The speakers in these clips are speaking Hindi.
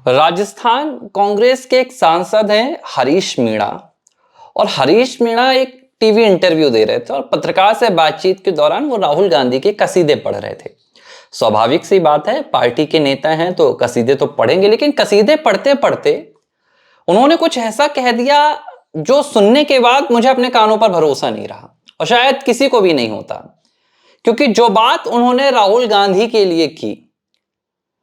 राजस्थान कांग्रेस के एक सांसद हैं हरीश मीणा। और हरीश मीणा एक टीवी इंटरव्यू दे रहे थे और पत्रकार से बातचीत के दौरान वो राहुल गांधी के कसीदे पढ़ रहे थे। स्वाभाविक सी बात है, पार्टी के नेता हैं तो कसीदे तो पढ़ेंगे, लेकिन कसीदे पढ़ते पढ़ते उन्होंने कुछ ऐसा कह दिया जो सुनने के बाद मुझे अपने कानों पर भरोसा नहीं रहा, और शायद किसी को भी नहीं होता, क्योंकि जो बात उन्होंने राहुल गांधी के लिए की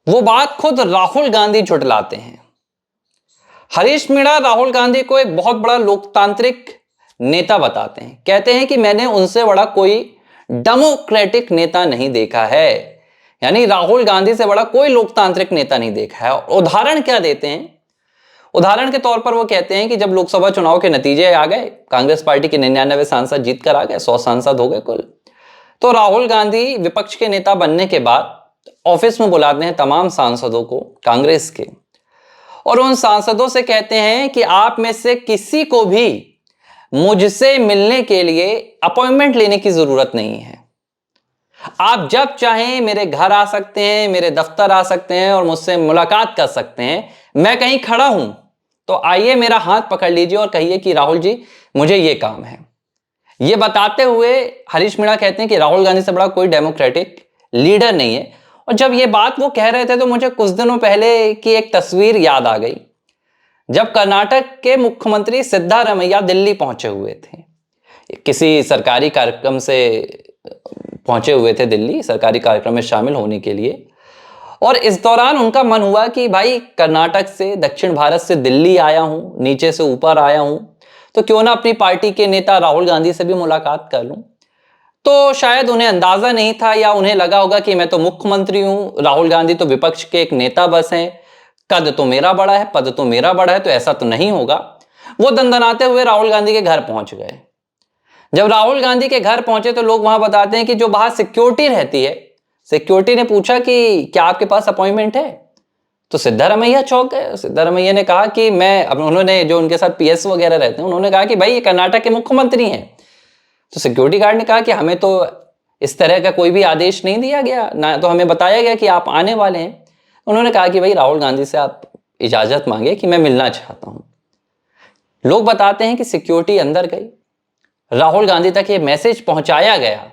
वो बात खुद राहुल गांधी झुठलाते हैं। हरीश मीणा राहुल गांधी को एक बहुत बड़ा लोकतांत्रिक नेता बताते हैं। कहते हैं कि मैंने उनसे बड़ा कोई डेमोक्रेटिक नेता नहीं देखा है, यानी राहुल गांधी से बड़ा कोई लोकतांत्रिक नेता नहीं देखा है। उदाहरण क्या देते हैं? उदाहरण के तौर पर वो कहते हैं कि जब लोकसभा चुनाव के नतीजे आ गए, कांग्रेस पार्टी के 99 सांसद जीत कर आ गए, 100 सांसद हो गए कुल, तो राहुल गांधी विपक्ष के नेता बनने के बाद ऑफिस में बुलाते हैं तमाम सांसदों को कांग्रेस के, और उन सांसदों से कहते हैं कि आप में से किसी को भी मुझसे मिलने के लिए अपॉइंटमेंट लेने की जरूरत नहीं है। आप जब चाहें मेरे घर आ सकते हैं, मेरे दफ्तर आ सकते हैं और मुझसे मुलाकात कर सकते हैं। मैं कहीं खड़ा हूं तो आइए मेरा हाथ पकड़ लीजिए और कहिए कि राहुल जी मुझे ये काम है। ये बताते हुए हरीश मीणा कहते हैं कि राहुल गांधी से बड़ा कोई डेमोक्रेटिक लीडर नहीं है। और जब ये बात वो कह रहे थे तो मुझे कुछ दिनों पहले की एक तस्वीर याद आ गई, जब कर्नाटक के मुख्यमंत्री सिद्धारमैया दिल्ली पहुंचे हुए थे, किसी सरकारी कार्यक्रम से पहुंचे हुए थे दिल्ली, सरकारी कार्यक्रम में शामिल होने के लिए। और इस दौरान उनका मन हुआ कि भाई कर्नाटक से, दक्षिण भारत से दिल्ली आया हूं, नीचे से ऊपर आया हूं, तो क्यों ना अपनी पार्टी के नेता राहुल गांधी से भी मुलाकात कर लूं। तो शायद उन्हें अंदाजा नहीं था, या उन्हें लगा होगा कि मैं तो मुख्यमंत्री हूं, राहुल गांधी तो विपक्ष के एक नेता बस हैं, कद तो मेरा बड़ा है, पद तो मेरा बड़ा है, तो ऐसा तो नहीं होगा। वो दंदनाते हुए राहुल गांधी के घर पहुंच गए। जब राहुल गांधी के घर पहुंचे तो लोग वहां बताते हैं कि जो बाहर सिक्योरिटी रहती है, सिक्योरिटी ने पूछा कि क्या आपके पास अपॉइंटमेंट है? तो सिद्धारमैया चौंक गए। सिद्धारमैया ने कहा कि मैं, अब उन्होंने जो उनके साथ पीएस वगैरह रहते हैं, उन्होंने कहा कि भाई ये कर्नाटक के मुख्यमंत्री हैं। तो सिक्योरिटी गार्ड ने कहा कि हमें तो इस तरह का कोई भी आदेश नहीं दिया गया, ना तो हमें बताया गया कि आप आने वाले हैं। उन्होंने कहा कि भाई राहुल गांधी से आप इजाजत मांगे कि मैं मिलना चाहता हूं। लोग बताते हैं कि सिक्योरिटी अंदर गई, राहुल गांधी तक ये मैसेज पहुंचाया गया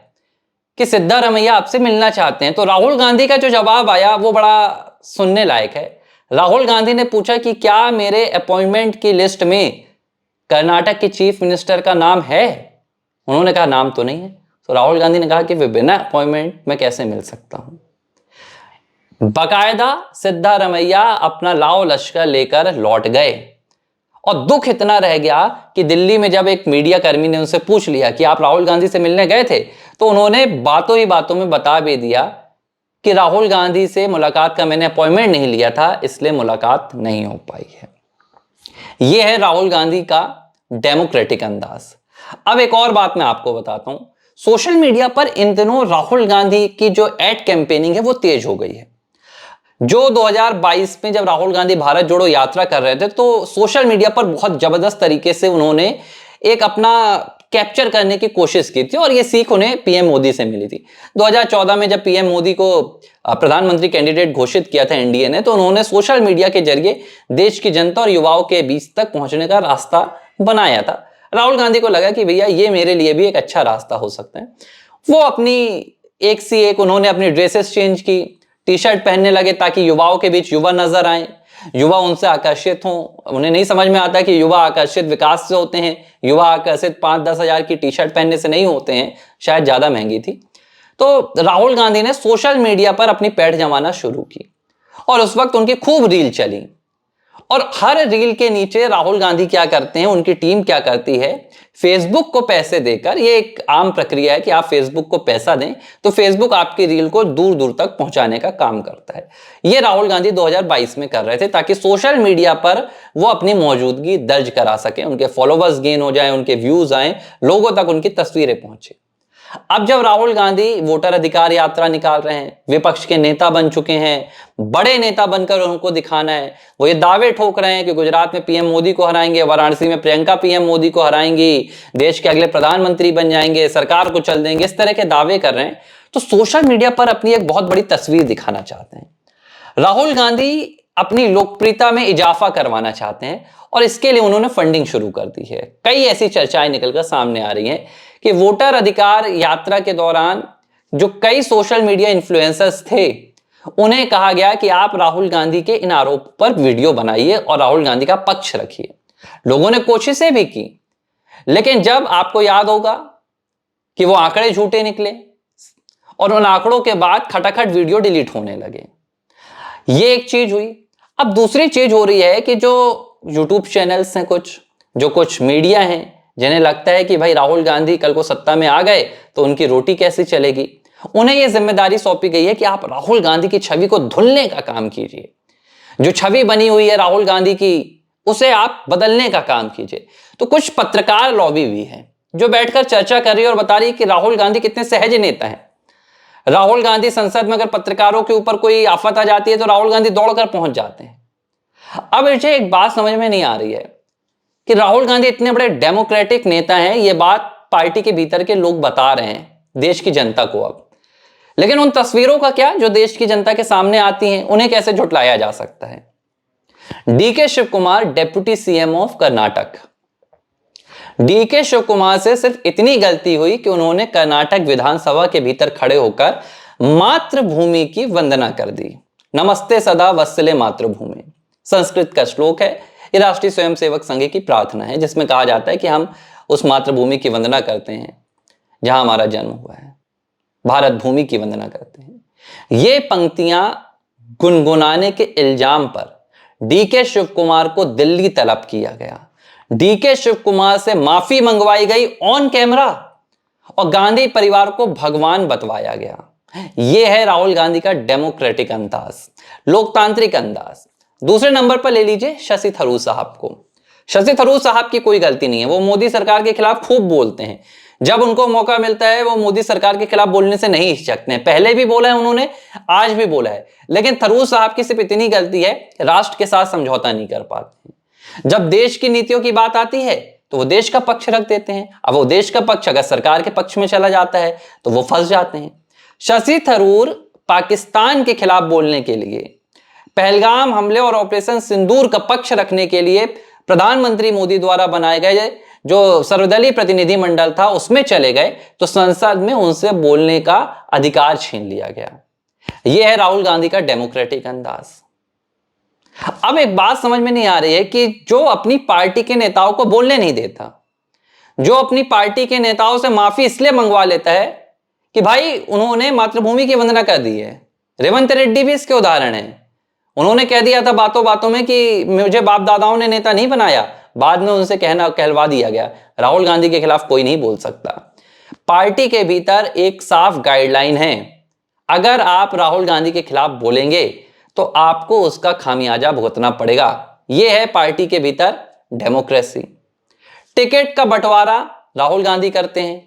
कि सिद्धारमैया आपसे मिलना चाहते हैं। तो राहुल गांधी का जो जवाब आया वो बड़ा सुनने लायक है। राहुल गांधी ने पूछा कि क्या मेरे अपॉइंटमेंट की लिस्ट में कर्नाटक के चीफ मिनिस्टर का नाम है? उन्होंने कहा नाम तो नहीं है। तो राहुल गांधी ने कहा कि बिना अपॉइंटमेंट मैं कैसे मिल सकता हूं। बाकायदा सिद्धारमैया अपना लाव लश्कर लेकर लौट गए, और दुख इतना रह गया कि दिल्ली में जब एक मीडिया कर्मी ने उनसे पूछ लिया कि आप राहुल गांधी से मिलने गए थे, तो उन्होंने बातों ही बातों में बता भी दिया कि राहुल गांधी से मुलाकात का मैंने अपॉइंटमेंट नहीं लिया था, इसलिए मुलाकात नहीं हो पाई है। यह है राहुल गांधी का डेमोक्रेटिक अंदाज। अब एक और बात मैं आपको बताता हूं, सोशल मीडिया पर इन दिनों राहुल गांधी की जो एड कैंपेनिंग है वो तेज हो गई है। जो 2022 में जब राहुल गांधी भारत जोड़ो यात्रा कर रहे थे, तो सोशल मीडिया पर बहुत जबरदस्त तरीके से उन्होंने एक अपना कैप्चर करने की कोशिश की थी, और ये सीख उन्हें पीएम मोदी से मिली थी। 2014 में जब पीएम मोदी को प्रधानमंत्री कैंडिडेट घोषित किया था एनडीए ने, तो उन्होंने सोशल मीडिया के जरिए देश की जनता और युवाओं के बीच तक पहुंचने का रास्ता बनाया था। राहुल गांधी को लगा कि भैया ये मेरे लिए भी एक अच्छा रास्ता हो सकता है। वो अपनी एक सी एक उन्होंने अपनी ड्रेसेस चेंज की, टी शर्ट पहनने लगे ताकि युवाओं के बीच युवा नजर आए, युवा उनसे आकर्षित हों। उन्हें नहीं समझ में आता कि युवा आकर्षित विकास से होते हैं, युवा आकर्षित 5-10 हजार की टी शर्ट पहनने से नहीं होते हैं, शायद ज्यादा महंगी थी। तो राहुल गांधी ने सोशल मीडिया पर अपनी पैठ जमाना शुरू की, और उस वक्त उनकी खूब रील चली। और हर रील के नीचे राहुल गांधी क्या करते हैं, उनकी टीम क्या करती है, फेसबुक को पैसे देकर, ये एक आम प्रक्रिया है कि आप फेसबुक को पैसा दें तो फेसबुक आपकी रील को दूर दूर तक पहुंचाने का काम करता है। ये राहुल गांधी 2022 में कर रहे थे ताकि सोशल मीडिया पर वो अपनी मौजूदगी दर्ज करा सके, उनके फॉलोवर्स गेन हो जाए, उनके व्यूज आए, लोगों तक उनकी तस्वीरें पहुंचे। अब जब राहुल गांधी वोटर अधिकार यात्रा निकाल रहे हैं, विपक्ष के नेता बन चुके हैं, बड़े नेता बनकर उनको दिखाना है, वो ये दावे ठोक रहे हैं कि गुजरात में पीएम मोदी को हराएंगे, वाराणसी में प्रियंका पीएम मोदी को हराएंगी, देश के अगले प्रधानमंत्री बन जाएंगे, सरकार को चल देंगे, इस तरह के दावे कर रहे हैं। तो सोशल मीडिया पर अपनी एक बहुत बड़ी तस्वीर दिखाना चाहते हैं। राहुल गांधी अपनी लोकप्रियता में इजाफा करवाना चाहते हैं और इसके लिए उन्होंने फंडिंग शुरू कर दी है। कई ऐसी चर्चाएं निकलकर सामने आ रही हैं कि वोटर अधिकार यात्रा के दौरान जो कई सोशल मीडिया इन्फ्लुएंसर्स थे, उन्हें कहा गया कि आप राहुल गांधी के इन आरोप पर वीडियो बनाइए और राहुल गांधी का पक्ष रखिए। लोगों ने कोशिशें भी की, लेकिन जब आपको याद होगा कि वो आंकड़े झूठे निकले और उन आंकड़ों के बाद खटाखट वीडियो डिलीट होने लगे। ये एक चीज हुई। अब दूसरी चीज हो रही है कि जो यूट्यूब चैनल्स हैं, कुछ मीडिया हैं, जिन्हें लगता है कि भाई राहुल गांधी कल को सत्ता में आ गए तो उनकी रोटी कैसे चलेगी, उन्हें यह जिम्मेदारी सौंपी गई है कि आप राहुल गांधी की छवि को धुलने का काम कीजिए। जो छवि बनी हुई है राहुल गांधी की, उसे आप बदलने का काम कीजिए। तो कुछ पत्रकार लॉबी भी है जो बैठकर चर्चा कर रही है और बता रही है कि राहुल गांधी कितने सहज नेता हैं। राहुल गांधी संसद में अगर पत्रकारों के ऊपर कोई आफत आ जाती है तो राहुल गांधी दौड़कर पहुंच जाते हैं। अब मुझे एक बात समझ में नहीं आ रही है कि राहुल गांधी इतने बड़े डेमोक्रेटिक नेता हैं, ये बात पार्टी के भीतर के लोग बता रहे हैं देश की जनता को अब, लेकिन उन तस्वीरों का क्या जो देश की जनता के सामने आती हैं, उन्हें कैसे झुटलाया जा सकता है। DK Shivakumar, deputy CM of Karnataka. DK Shivakumar से सिर्फ इतनी गलती हुई कि उन्होंने कर्नाटक विधानसभा के भीतर खड़े होकर मातृभूमि की वंदना कर दी। नमस्ते सदा वत्सले मातृभूमि संस्कृत का श्लोक है। ये राष्ट्रीय स्वयंसेवक संघ की प्रार्थना है जिसमें कहा जाता है कि हम उस मातृभूमि की वंदना करते हैं जहां हमारा जन्म हुआ है, भारत भूमि की वंदना करते हैं। ये पंक्तियां गुनगुनाने के इल्जाम पर डीके शिव कुमार को दिल्ली तलब किया गया। डीके शिव कुमार से माफी मंगवाई गई ऑन कैमरा और गांधी परिवार को भगवान बतवाया गया। यह है राहुल गांधी का डेमोक्रेटिक अंदाज, लोकतांत्रिक अंदाज। दूसरे नंबर पर ले लीजिए शशि थरूर साहब को। शशि थरूर साहब की कोई गलती नहीं है, वो मोदी सरकार के खिलाफ खूब बोलते हैं। जब उनको मौका मिलता है वो मोदी सरकार के खिलाफ बोलने से नहीं हिचकते हैं। पहले भी बोला है उन्होंने, आज भी बोला है। लेकिन थरूर साहब की सिर्फ इतनी गलती है, राष्ट्र के साथ समझौता नहीं कर पाते। जब देश की नीतियों की बात आती है तो वो देश का पक्ष रख देते हैं। अब वो देश का पक्ष अगर सरकार के पक्ष में चला जाता है तो वो फंस जाते हैं। शशि थरूर पाकिस्तान के खिलाफ बोलने के लिए, पहलगाम हमले और ऑपरेशन सिंदूर का पक्ष रखने के लिए प्रधानमंत्री मोदी द्वारा बनाए गए जो सर्वदलीय प्रतिनिधिमंडल था उसमें चले गए तो संसद में उनसे बोलने का अधिकार छीन लिया गया। यह है राहुल गांधी का डेमोक्रेटिक अंदाज। अब एक बात समझ में नहीं आ रही है कि जो अपनी पार्टी के नेताओं को बोलने नहीं देता, जो अपनी पार्टी के नेताओं से माफी इसलिए मंगवा लेता है कि भाई उन्होंने मातृभूमि की वंदना कर दी है। रेवंत रेड्डी भी इसके उदाहरण है। उन्होंने कह दिया था बातों बातों में कि मुझे बाप दादाओं ने नेता नहीं बनाया, बाद में उनसे कहलवा दिया गया। राहुल गांधी के खिलाफ कोई नहीं बोल सकता। पार्टी के भीतर एक साफ गाइडलाइन है, अगर आप राहुल गांधी के खिलाफ बोलेंगे तो आपको उसका खामियाजा भुगतना पड़ेगा। यह है पार्टी के भीतर डेमोक्रेसी। टिकट का बंटवारा राहुल गांधी करते हैं।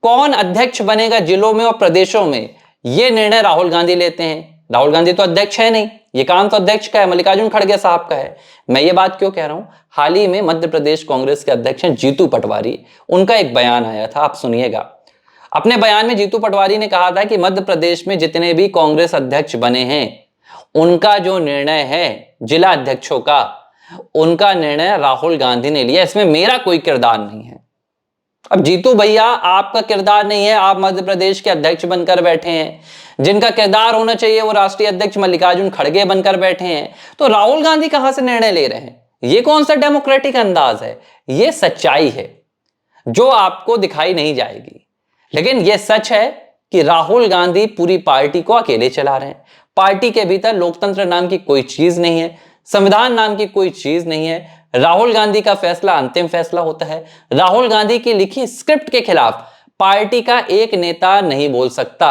कौन अध्यक्ष बनेगा जिलों में और प्रदेशों में, यह निर्णय राहुल गांधी लेते हैं। राहुल गांधी तो अध्यक्ष है नहीं, ये काम तो अध्यक्ष का है, मल्लिकार्जुन खड़गे साहब का है। मैं ये बात क्यों कह रहा हूं, हाल ही में मध्य प्रदेश कांग्रेस के अध्यक्ष हैं जीतू पटवारी, उनका एक बयान आया था, आप सुनिएगा। अपने बयान में जीतू पटवारी ने कहा था कि मध्य प्रदेश में जितने भी कांग्रेस अध्यक्ष बने हैं उनका जो निर्णय है जिला अध्यक्षों का, उनका निर्णय राहुल गांधी ने लिया, इसमें मेरा कोई किरदार नहीं है। अब जीतू भैया आपका किरदार नहीं है, आप मध्य प्रदेश के अध्यक्ष बनकर बैठे हैं। जिनका किरदार होना चाहिए वो राष्ट्रीय अध्यक्ष मल्लिकार्जुन खड़गे बनकर बैठे हैं। तो राहुल गांधी कहां से निर्णय ले रहे हैं? ये कौन सा डेमोक्रेटिक अंदाज है? ये सच्चाई है जो आपको दिखाई नहीं जाएगी, लेकिन यह सच है कि राहुल गांधी पूरी पार्टी को अकेले चला रहे हैं। पार्टी के भीतर लोकतंत्र नाम की कोई चीज नहीं है, संविधान नाम की कोई चीज नहीं है। राहुल गांधी का फैसला अंतिम फैसला होता है। राहुल गांधी की लिखी स्क्रिप्ट के खिलाफ पार्टी का एक नेता नहीं बोल सकता।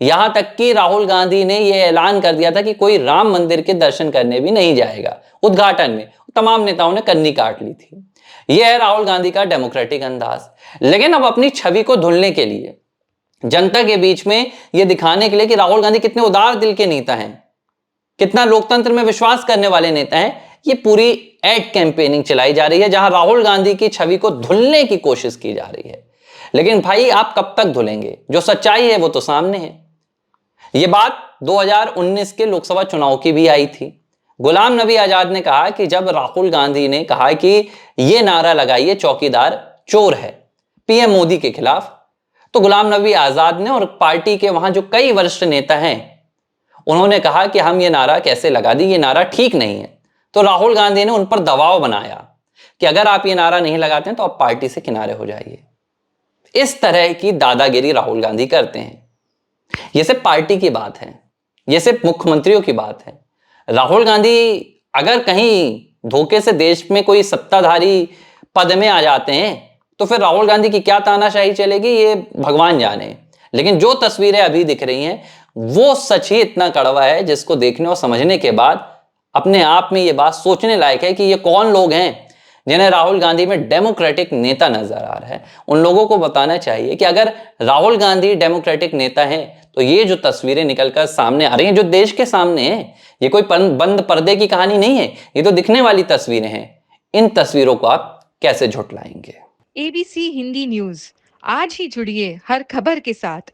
यहां तक कि राहुल गांधी ने यह ऐलान कर दिया था कि कोई राम मंदिर के दर्शन करने भी नहीं जाएगा। उद्घाटन में तमाम नेताओं ने कन्नी काट ली थी। यह है राहुल गांधी का डेमोक्रेटिक अंदाज। लेकिन अब अपनी छवि को धुलने के लिए, जनता के बीच में यह दिखाने के लिए कि राहुल गांधी कितने उदार दिल के नेता हैं, कितना लोकतंत्र में विश्वास करने वाले नेता हैं, ये पूरी एड कैंपेनिंग चलाई जा रही है जहां राहुल गांधी की छवि को धुलने की कोशिश की जा रही है। लेकिन भाई आप कब तक धुलेंगे? जो सच्चाई है वो तो सामने है। ये बात 2019 के लोकसभा चुनाव की भी आई थी। गुलाम नबी आजाद ने कहा कि जब राहुल गांधी ने कहा कि ये नारा लगाइए चौकीदार चोर है पीएम मोदी के खिलाफ, तो गुलाम नबी आजाद ने और पार्टी के वहां जो कई वरिष्ठ नेता हैं उन्होंने कहा कि हम ये नारा कैसे लगा दी, ये नारा ठीक नहीं है। तो राहुल गांधी ने उन पर दबाव बनाया कि अगर आप ये नारा नहीं लगाते हैं तो आप पार्टी से किनारे हो जाइए। इस तरह की दादागिरी राहुल गांधी करते हैं। ये सिर्फ पार्टी की बात है, ये सिर्फ मुख्यमंत्रियों की बात है। राहुल गांधी अगर कहीं धोखे से देश में कोई सत्ताधारी पद में आ जाते हैं तो फिर राहुल गांधी की क्या तानाशाही चलेगी ये भगवान जाने। लेकिन जो तस्वीरें अभी दिख रही हैं वो सच ही इतना कड़वा है जिसको देखने और समझने के बाद अपने आप में ये बात सोचने लायक है कि ये कौन लोग हैं जिन्हें राहुल गांधी में डेमोक्रेटिक नेता नजर आ रहा है। उन लोगों को बताना चाहिए कि अगर राहुल गांधी डेमोक्रेटिक नेता हैं तो ये जो तस्वीरें निकलकर सामने आ रही हैं जो देश के सामने हैं, ये कोई बंद पर्दे की कहानी नहीं है, ये तो दिखने वाली तस्वीरें हैं। इन तस्वीरों को आप कैसे झुटलाएंगे? एबीसी हिंदी न्यूज, आज ही जुड़िए हर खबर के साथ।